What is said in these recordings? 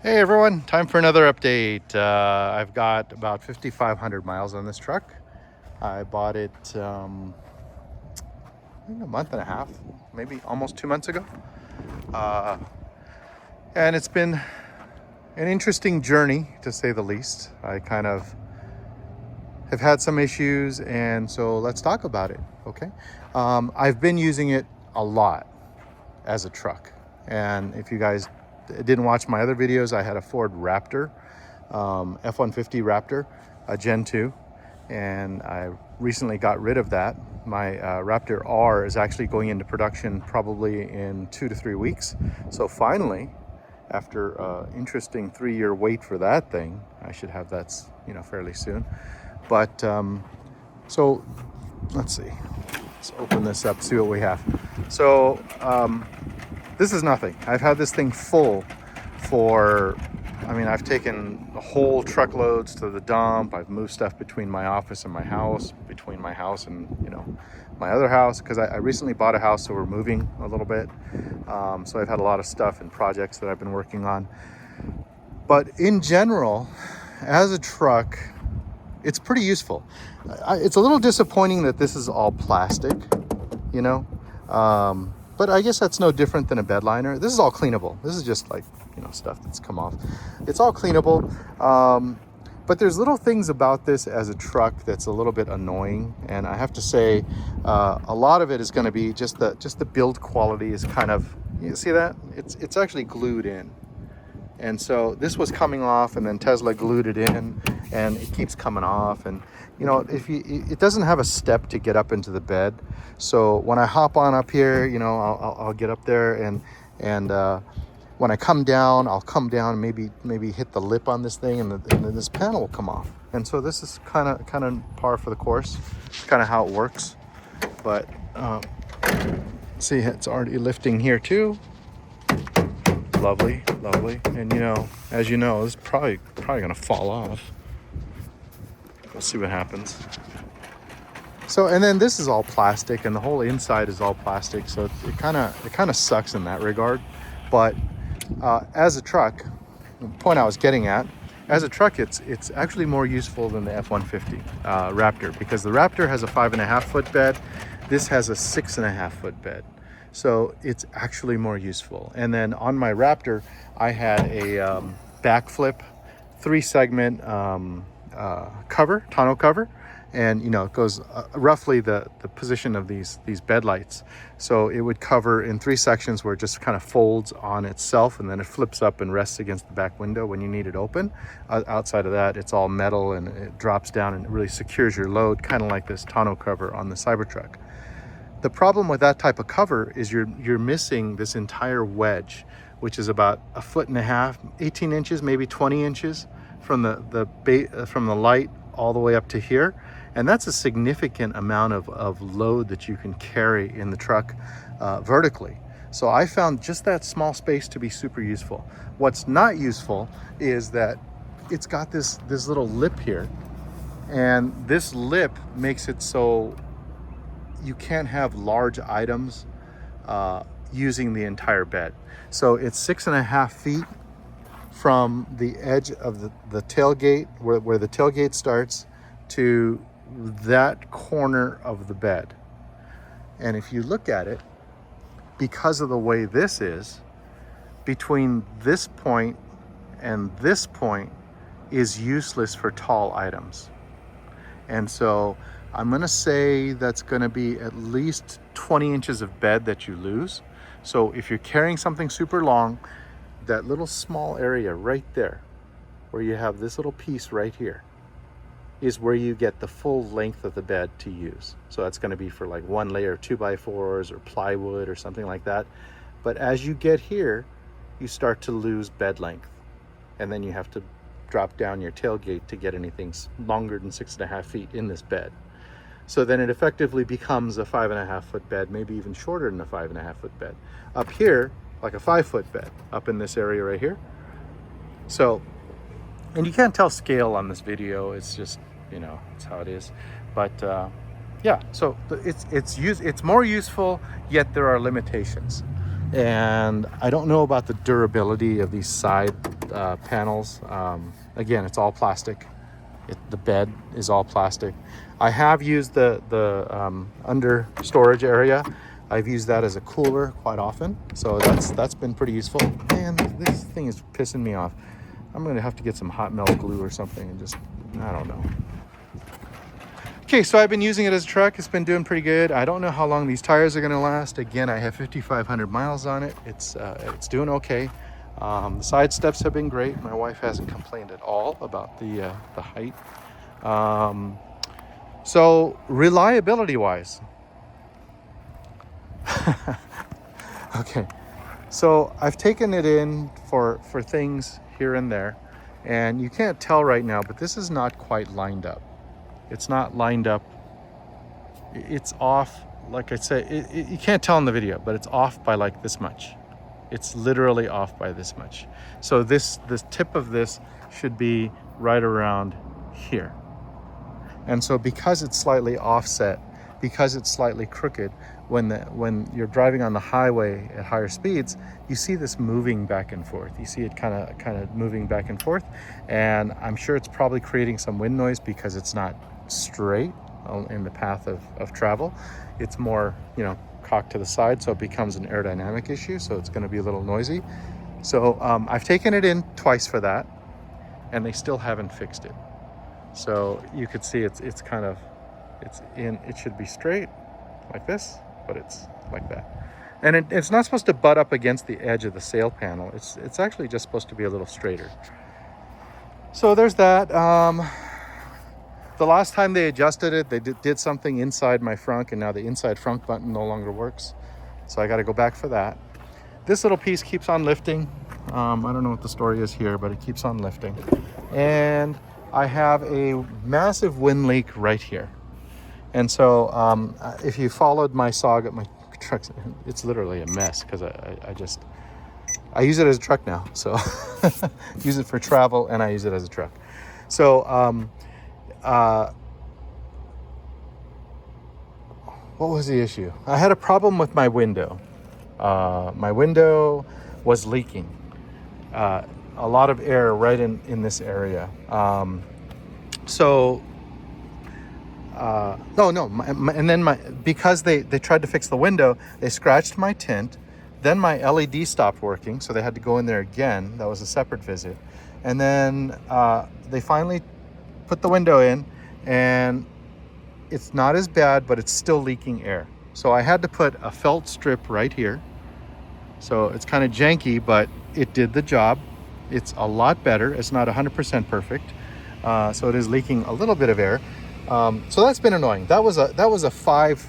Hey everyone, time for another update. I've got about 5,500 miles on this truck. I bought it I think a month and a half, maybe almost 2 months ago. Uh, and it's been an interesting journey, to say the least. I kind of have had some issues, and so let's talk about it, okay? I've been using it a lot as a truck. And if you guys didn't watch my other videos, I had a Ford Raptor, F-150 Raptor, a Gen 2, and I recently got rid of that. My Raptor R is actually going into production probably in 2 to 3 weeks. So finally, after an interesting 3-year wait for that thing, I should have that, fairly soon. But so let's see. Let's open this up, see what we have. So this is nothing. I've had this thing full for, I've taken whole truckloads to the dump. I've moved stuff between my office and my house, between my house and, my other house, because I recently bought a house, so we're moving a little bit. So I've had a lot of stuff and projects that I've been working on. But in general, as a truck, it's pretty useful. It's a little disappointing that this is all plastic, but I guess that's no different than a bed liner. This is all cleanable. This is just like, stuff that's come off. It's all cleanable. But there's little things about this as a truck that's a little bit annoying. And I have to say, a lot of it is going to be just the build quality is kind of, you see that? It's actually glued in. And so this was coming off, and then Tesla glued it in, and it keeps coming off. And it doesn't have a step to get up into the bed. So when I hop on up here, I'll get up there, and when I come down, I'll come down, maybe hit the lip on this thing, and then this panel will come off. And so this is kind of par for the course. It's kind of how it works. But see, it's already lifting here too. Lovely. And as you know, this is probably gonna fall off. We'll see what happens. So, and then this is all plastic, and the whole inside is all plastic, so it kind of sucks in that regard. But as a truck, the point I was getting at, as a truck, it's actually more useful than the F-150 Raptor, because the Raptor has a 5.5 foot bed. This has a 6.5 foot bed. So it's actually more useful. And then on my Raptor, I had a backflip 3-segment cover, tonneau cover. And, it goes roughly the position of these bed lights. So it would cover in 3 sections where it just kind of folds on itself, and then it flips up and rests against the back window when you need it open. Outside of that, it's all metal, and it drops down and it really secures your load, kind of like this tonneau cover on the Cybertruck. The problem with that type of cover is you're missing this entire wedge, which is about 1.5 feet, 18 inches, maybe 20 inches from the light all the way up to here. And that's a significant amount of load that you can carry in the truck vertically. So I found just that small space to be super useful. What's not useful is that it's got this little lip here, and this lip makes it so you can't have large items using the entire bed. So it's 6.5 feet from the edge of the tailgate, where the tailgate starts, to that corner of the bed. And if you look at it, because of the way this is, between this point and this point is useless for tall items. And so I'm gonna say that's gonna be at least 20 inches of bed that you lose. So if you're carrying something super long, that little small area right there, where you have this little piece right here, is where you get the full length of the bed to use. So that's gonna be for like 1 layer 2x4s or plywood or something like that. But as you get here, you start to lose bed length. And then you have to drop down your tailgate to get anything longer than 6.5 feet in this bed. So then it effectively becomes a 5.5 foot bed, maybe even shorter than a 5.5 foot bed. Up here, like a 5 foot bed, up in this area right here. So, and you can't tell scale on this video, it's just, it's how it is. But yeah, so it's more useful, yet there are limitations. And I don't know about the durability of these side panels. Again, it's all plastic. The bed is all plastic. I have used the under storage area. I've used that as a cooler quite often, so that's been pretty useful. Man, this thing is pissing me off. I'm gonna have to get some hot melt glue or something and just, I don't know. Okay, so I've been using it as a truck. It's been doing pretty good. I don't know how long these tires are gonna last. Again, I have 5,500 miles on it. It's doing okay. The side steps have been great. My wife hasn't complained at all about the height. So reliability wise, okay. So I've taken it in for things here and there, and you can't tell right now, but this is not quite lined up. It's not lined up. It's off. Like I said, you can't tell in the video, but it's off by like this much. It's literally off by this much. So the tip of this should be right around here. And so because it's slightly offset, because it's slightly crooked, when you're driving on the highway at higher speeds, you see this moving back and forth. You see it kind of moving back and forth, and I'm sure it's probably creating some wind noise because it's not straight in the path of travel. It's more, cocked to the side, so it becomes an aerodynamic issue, so it's going to be a little noisy. So I've taken it in twice for that, and they still haven't fixed it. So you could see it should be straight like this, but it's like that. And it's not supposed to butt up against the edge of the sail panel. It's actually just supposed to be a little straighter. So there's that. The last time they adjusted it, they did something inside my frunk, and now the inside frunk button no longer works. So I got to go back for that. This little piece keeps on lifting. I don't know what the story is here, but it keeps on lifting. And I have a massive wind leak right here. And so if you followed my saga, my trucks, it's literally a mess because I use it as a truck now. So use it for travel, and I use it as a truck. So what was the issue? I had a problem with my window. My window was leaking. A lot of air right in this area. Because they tried to fix the window, they scratched my tint. Then my LED stopped working, so they had to go in there again. That was a separate visit. And then they finally put the window in, and it's not as bad, but it's still leaking air. So I had to put a felt strip right here. So it's kind of janky, but it did the job. It's a lot better. It's not 100% perfect. So it is leaking a little bit of air. So that's been annoying. That was a five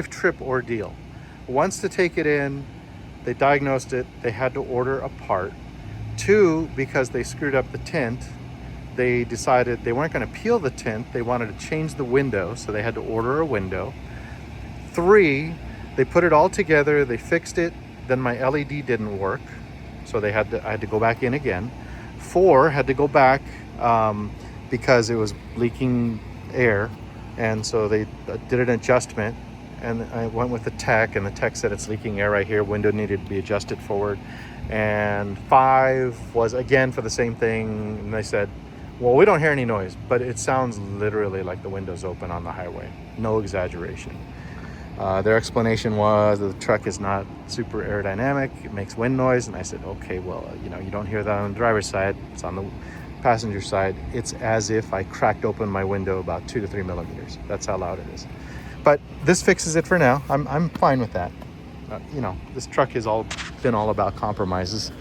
trip ordeal. Once to take it in, they diagnosed it. They had to order a part. 2, because they screwed up the tint, they decided they weren't going to peel the tint. They wanted to change the window, so they had to order a window. 3, they put it all together. They fixed it. Then my LED didn't work, so I had to go back in again. 4, had to go back because it was leaking air, and so they did an adjustment, and I went with the tech, and the tech said it's leaking air right here. Window needed to be adjusted forward. And 5 was again for the same thing, and they said, well, we don't hear any noise, but it sounds literally like the window's open on the highway. No exaggeration. Their explanation was that the truck is not super aerodynamic. It makes wind noise. And I said, okay, well, you don't hear that on the driver's side. It's on the passenger side. It's as if I cracked open my window about 2 to 3 millimeters. That's how loud it is. But this fixes it for now. I'm fine with that. This truck has been all about compromises.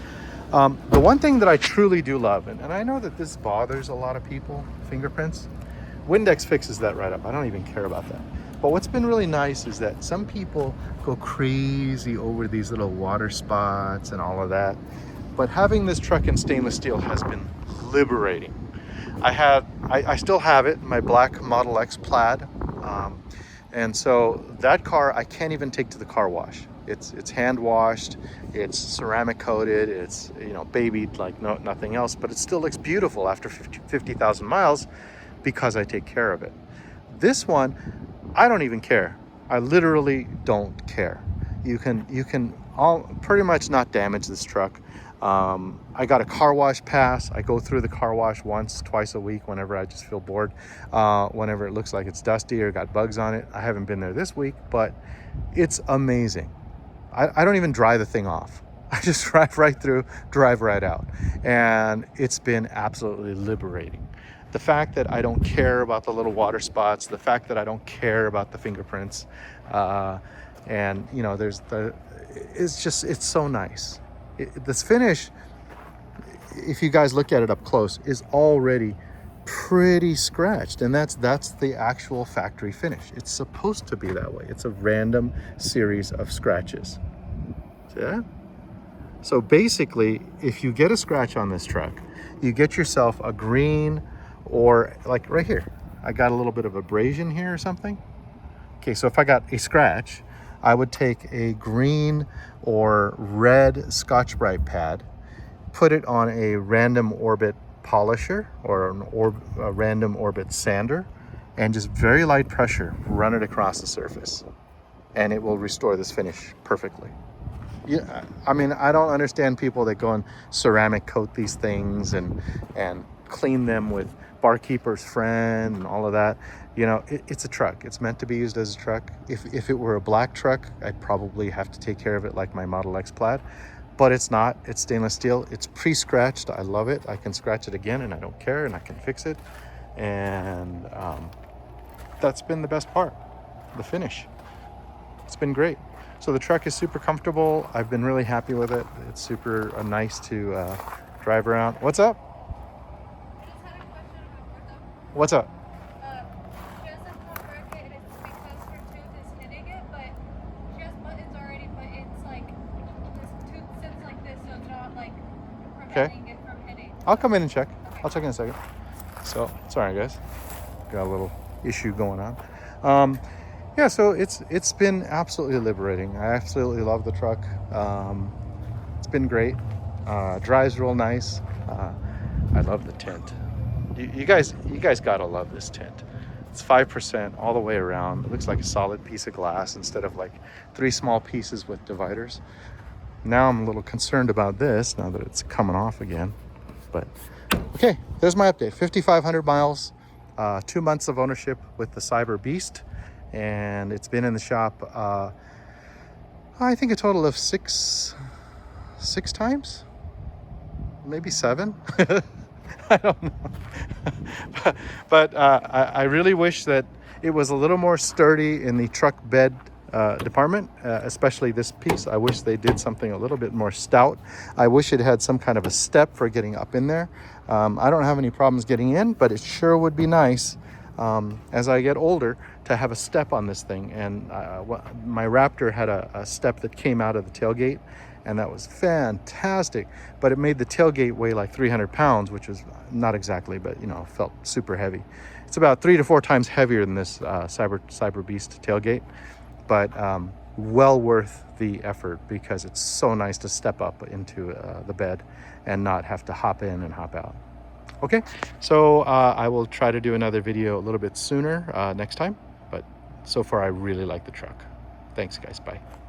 The one thing that I truly do love, and I know that this bothers a lot of people, fingerprints, Windex fixes that right up. I don't even care about that. But what's been really nice is that some people go crazy over these little water spots and all of that. But having this truck in stainless steel has been liberating. I still have it, my black Model X Plaid. And so that car I can't even take to the car wash. It's hand washed, it's ceramic coated, it's babied like nothing else, but it still looks beautiful after 50,000 miles because I take care of it. This one, I don't even care. I literally don't care. You can all pretty much not damaged this truck. I got a car wash pass. I go through the car wash once, twice a week whenever I just feel bored. Whenever it looks like it's dusty or got bugs on it. I haven't been there this week, but it's amazing. I don't even dry the thing off. I just drive right through, drive right out. And it's been absolutely liberating. The fact that I don't care about the little water spots, the fact that I don't care about the fingerprints, and you know, it's so nice. This finish, if you guys look at it up close, is already pretty scratched, and that's the actual factory finish. It's supposed to be that way. It's a random series of scratches. See that? So basically, if you get a scratch on this truck, you get yourself a green, or like right here, I got a little bit of abrasion here or something. Okay, so if I got a scratch, I would take a green or red Scotch-Brite pad, put it on a random orbit polisher or a random orbit sander, and just very light pressure, run it across the surface, and it will restore this finish perfectly. Yeah, I mean, I don't understand people that go and ceramic coat these things and clean them with Barkeeper's Friend and all of that. You know, it's a truck. It's meant to be used as a truck. If it were a black truck, I'd probably have to take care of it like my Model X Plaid, but it's not. It's stainless steel. It's pre-scratched. I love it. I can scratch it again and I don't care, and I can fix it. And that's been the best part, the finish. It's been great. So the truck is super comfortable. I've been really happy with it. It's super nice to drive around. What's up? I just had a question about Wortham. What's up? She has this top bracket and it's because her tooth is hitting it, but she has buttons already, but it's like this tooth sits like this, so it's not like preventing it from hitting. I'll come in and check. Okay. I'll check in a second. So, sorry guys. Got a little issue going on. Yeah, so it's been absolutely liberating. I absolutely love the truck. It's been great. Drives real nice. I love the tint. You guys gotta love this tint. It's 5% all the way around. It looks like a solid piece of glass instead of like 3 small pieces with dividers. Now I'm a little concerned about this now that it's coming off again. But okay, there's my update. 5,500 miles, 2 months of ownership with the Cyberbeast. And it's been in the shop, I think a total of six times, maybe 7. I don't know. but I really wish that it was a little more sturdy in the truck bed department, especially this piece. I wish they did something a little bit more stout. I wish it had some kind of a step for getting up in there. I don't have any problems getting in, but it sure would be nice as I get older to have a step on this thing. And my Raptor had a step that came out of the tailgate, and that was fantastic, but it made the tailgate weigh like 300 pounds, which is not exactly, but you know, felt super heavy. It's about 3 to 4 times heavier than this Cyberbeast tailgate, but well worth the effort because it's so nice to step up into the bed and not have to hop in and hop out. Okay, so I will try to do another video a little bit sooner next time, but so far I really like the truck. Thanks guys, bye.